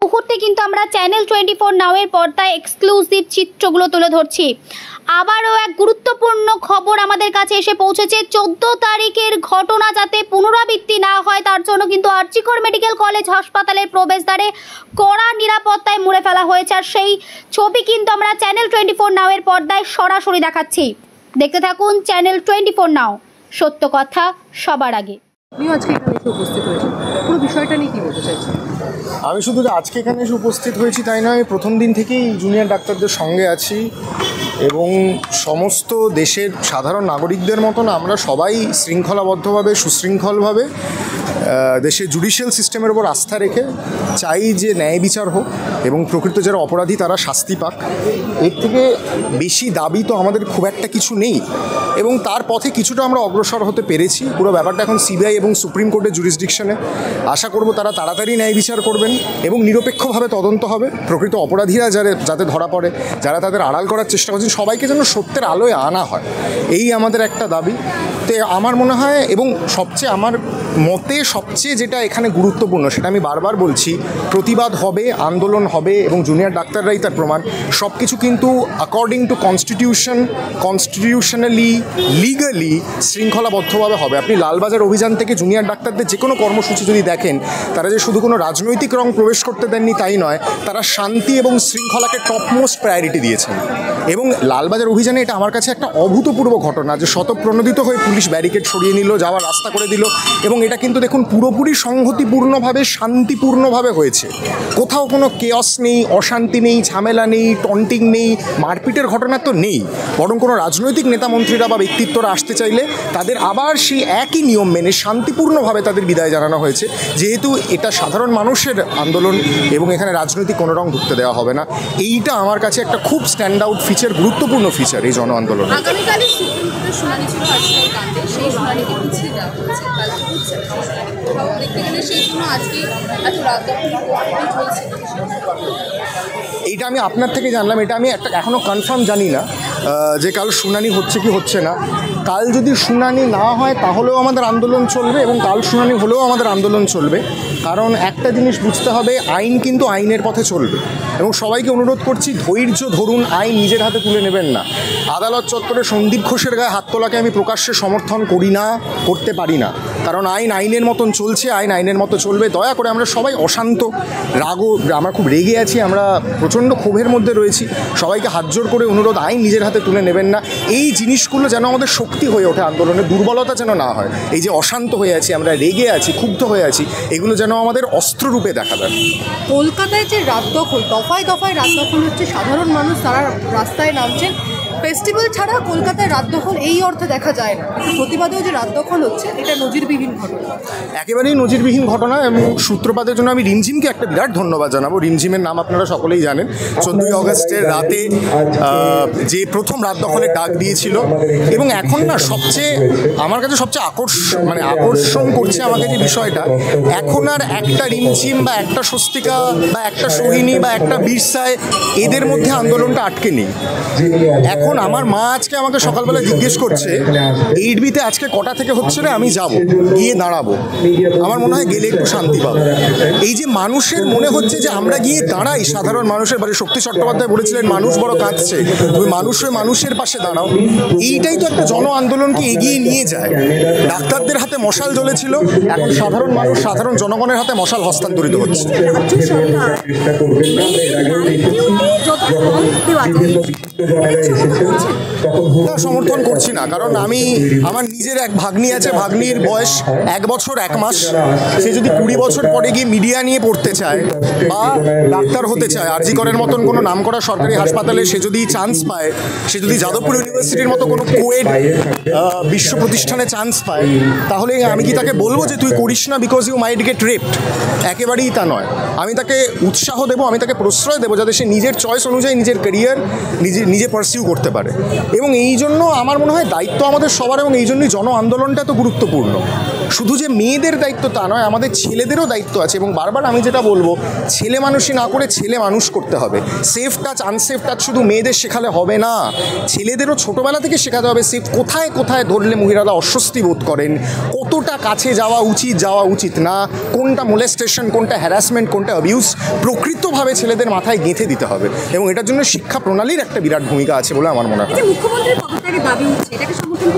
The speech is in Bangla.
মুহূর্তে কিন্তু আমরা চ্যানেল 24 নাওয়ের পর্দায় এক্সক্লুসিভ চিত্রগুলো তুলে ধরছি। আবারও এক গুরুত্বপূর্ণ খবর আমাদের কাছে এসে পৌঁছেছে। 14 তারিখের ঘটনা যাতে পুনরাবৃত্তি না হয় তার জন্য কিন্তু আরজিকর মেডিকেল কলেজ হাসপাতালের প্রবেশদ্বারে কড়া নিরাপত্তায় মুড়ে ফেলা হয়েছে। আর সেই ছবি কিন্তু আমরা চ্যানেল 24 নাওয়ের পর্দায় সরাসরি দেখাচ্ছি। দেখতে থাকুন চ্যানেল 24 নাও, সত্য কথা সবার আগে। আজকে এখানে এসে উপস্থিত হয়েছে, পুরো বিষয়টা নিয়ে কি বলতে চাইছেন? আমি শুধু আজকে এখানে এসে উপস্থিত হয়েছি তাই নয়, প্রথম দিন থেকেই জুনিয়র ডাক্তারদের সঙ্গে আছি এবং সমস্ত দেশের সাধারণ নাগরিকদের মতন আমরা সবাই শৃঙ্খলাবদ্ধভাবে সুশৃঙ্খলভাবে দেশের জুডিশিয়াল সিস্টেমের উপর আস্থা রেখে চাই যে ন্যায় বিচার হোক এবং প্রকৃত যারা অপরাধী তারা শাস্তি পাক। এর থেকে বেশি দাবি তো আমাদের খুব একটা কিছু নেই এবং তার পথে কিছুটা আমরা অগ্রসর হতে পেরেছি। পুরো ব্যাপারটা এখন সিবিআই এবং সুপ্রিম কোর্টের জুরিসডিকশনে। আশা করব তারা তাড়াতাড়ি ন্যায় বিচার করবেন এবং নিরপেক্ষভাবে তদন্ত হবে। প্রকৃত অপরাধীরা যাতে ধরা পড়ে, যারা তাদের আড়াল করার চেষ্টা করছেন, সবাইকে যেন সত্যের আলোয় আনা হয়, এই আমাদের একটা দাবি। তো আমার মনে হয় এবং আমার মতে সবচেয়ে যেটা এখানে গুরুত্বপূর্ণ সেটা আমি বারবার বলছি, প্রতিবাদ হবে, আন্দোলন হবে এবং জুনিয়র ডাক্তাররাই তার প্রমাণ। সব কিছু কিন্তু অ্যাকর্ডিং টু কনস্টিটিউশনালি লিগালি শৃঙ্খলাবদ্ধভাবে হবে। আপনি লালবাজার অভিযান থেকে জুনিয়র ডাক্তারদের যে কোনো কর্মসূচি যদি দেখেন, তারা যে শুধু কোনো রাজনৈতিক রং প্রবেশ করতে দেননি তাই নয়, তারা শান্তি এবং শৃঙ্খলাকে টপমোস্ট প্রায়োরিটি দিয়েছেন। এবং লালবাজার অভিযানে এটা আমার কাছে একটা অভূতপূর্ব ঘটনা যে স্বতঃপ্রণোদিত হয়ে পুলিশ ব্যারিকেড সরিয়ে নিল, যাওয়ার রাস্তা করে দিল এবং এটা কিন্তু দেখুন পুরোপুরি সংহতিপূর্ণভাবে শান্তিপূর্ণভাবে হয়েছে। কোথাও কোনো কেয়স নেই, অশান্তি নেই, ঝামেলা নেই, টন্টিং নেই, মারপিটের ঘটনা তো নেই। বরং কোনো রাজনৈতিক নেতামন্ত্রীরা বা ব্যক্তিত্বরা আসতে চাইলে তাদের আবার সেই একই নিয়ম মেনে শান্তিপূর্ণভাবে তাদের বিদায় জানানো হয়েছে, যেহেতু এটা সাধারণ মানুষের আন্দোলন এবং এখানে রাজনৈতিক কোনো রং ঢুকতে দেওয়া হবে না। এইটা আমার কাছে একটা খুব স্ট্যান্ড আউট ফিচার, গুরুত্বপূর্ণ ফিচার এই জন আন্দোলন। আগামীকালই সুপ্রিম কোর্টের শুনানি ছিল আজকের কাণ্ডে, সেই শুনানিকে পিছিয়ে দেওয়া হচ্ছে, কালকে হচ্ছে দেখতে গেলে সেই জন্য আজকে এত রাত চলছে। এইটা আমি আপনার থেকে জানলাম, এটা আমি এখনও কনফার্ম জানি না যে কাল শুনানি হচ্ছে কি হচ্ছে না। কাল যদি শুনানি না হয় তাহলেও আমাদের আন্দোলন চলবে এবং কাল শুনানি হলেও আমাদের আন্দোলন চলবে। কারণ একটা জিনিস বুঝতে হবে, আইন কিন্তু আইনের পথে চলবে এবং সবাইকে অনুরোধ করছি ধৈর্য ধরুন, আইন নিজের হাতে তুলে নেবেন না। আদালত চত্বরে সন্দীপ ঘোষের গায়ে হাত তোলাকে আমি প্রকাশ্যে সমর্থন করি না, করতে পারি না। কারণ আইন আইনের মতন চলছে, আইন আইনের মতো চলবে। দয়া করে আমরা সবাই অশান্ত, আমরা খুব রেগে আছি, আমরা প্রচণ্ড ক্ষোভের মধ্যে রয়েছি। সবাইকে হাত জোর করে অনুরোধ, আইন নিজের হাতে তুলে নেবেন না। এই জিনিসগুলো যেন আমাদের শক্তি হয়ে ওঠে, আন্দোলনের দুর্বলতা যেন না হয়। এই যে অশান্ত হয়ে আছি, আমরা রেগে আছি, ক্ষুব্ধ হয়ে আছি, এগুলো যেন আমাদের অস্ত্ররূপে দেখা দেয়। কলকাতায় যে রাত দখল, দফায় দফায় রাত দখল হচ্ছে, সাধারণ মানুষ তারা রাস্তায় নামছেন। ফেস্টিভ্যাল ছাড়া কলকাতায় রাত দখল এই অর্থে দেখা যায় না, প্রতিবাদেও যে রাত দখল হচ্ছে এটা নজিরবিহীন ঘটনা, একেবারেই নজিরবিহীন ঘটনা। এবং সূত্রপাতের জন্য আমি রিমঝিমকে একটা বিরাট ধন্যবাদ জানাবো। রিমঝিমের নাম আপনারা সকলেই জানেন। 14ই অগস্টের রাতে যে প্রথম রাত দখলের ডাক দিয়েছিল এবং এখন না আমার কাছে সবচেয়ে আকর্ষণ করছে আমাকে যে বিষয়টা, এখন আর একটা রিমঝিম বা একটা স্বস্তিকা বা একটা সোহিনী বা একটা বীরসায় এদের মধ্যে আন্দোলনটা আটকে নেই। এখন আমার মা আজকে আমাকে সকালবেলা জিজ্ঞেস করছে 8Bতে আজকে কটা থেকে হচ্ছে রে, আমি যাব, গিয়ে দাঁড়াবো। আমার মনে হয় গেলে একটু শান্তি পাবো। এই যে মানুষের মনে হচ্ছে যে আমরা গিয়ে দাঁড়াই, সাধারণ মানুষের বাড়ি, শক্তি চট্টোপাধ্যায় বলেছিলেন মানুষ বড় কাঁদছে, তুমি মানুষ হয়ে মানুষের পাশে দাঁড়াও। এইটাই তো একটা জন আন্দোলনকে এগিয়ে নিয়ে যায়। ডাক্তারদের হাতে মশাল জ্বলেছিল, এখন সাধারণ মানুষ, সাধারণ জনগণের হাতে মশাল হস্তান্তরিত হচ্ছে। সমর্থন করছি না, কারণ আমার নিজের এক ভাগ্নি আছে, ভাগ্নির বয়স 1 বছর 1 মাস। সে যদি 20 বছর পরে গিয়ে মিডিয়া নিয়ে পড়তে চায় বা ডাক্তার হতে চায়, আরজিকরের মতন কোনো নামকরা সরকারি হাসপাতালে সে যদি চান্স পায়, সে যদি যাদবপুর ইউনিভার্সিটির মতো কোনো কোয়েড বিশ্ব প্রতিষ্ঠানে চান্স পায়, তাহলে আমি কি তাকে বলবো যে তুই করিস না because you might get raped? একেবারেই তা নয়। আমি তাকে উৎসাহ দেবো, আমি তাকে প্রশ্রয় দেবো যাতে সে নিজের চয়েস অনুযায়ী নিজের ক্যারিয়ার নিজে পারসিউ করতে পারে। এবং এই জন্য আমার মনে হয় দায়িত্ব আমাদের সবার এবং এই জন্যই জন আন্দোলনটা তো গুরুত্বপূর্ণ। শুধু যে মেয়েদের দায়িত্ব তা নয়, আমাদের ছেলেদেরও দায়িত্ব আছে। এবং বারবার আমি যেটা বলবো, ছেলে মানুষই না করে ছেলে মানুষ করতে হবে। সেফ টাচ আনসেফ টাচ শুধু মেয়েদের শেখালে হবে না, ছেলেদেরও ছোটোবেলা থেকে শেখাতে হবে সেফ কোথায় কোথায় ধরলে মহিলারা অস্বস্তি বোধ করেন, কতটা কাছে যাওয়া উচিত না, কোনটা মোলেস্টেশন, কোনটা হ্যারাসমেন্ট, কোনটা অ্যাবিউজ, প্রকৃতভাবে ছেলেদের মাথায় গেঁথে দিতে হবে। এবং এটার জন্য শিক্ষা প্রণালীর একটা বিরাট ভূমিকা আছে বলে আমার মনে হয়। মুখ্যমন্ত্রীর পদত্যাগের দাবি উঠছে, এটাকে সমর্থন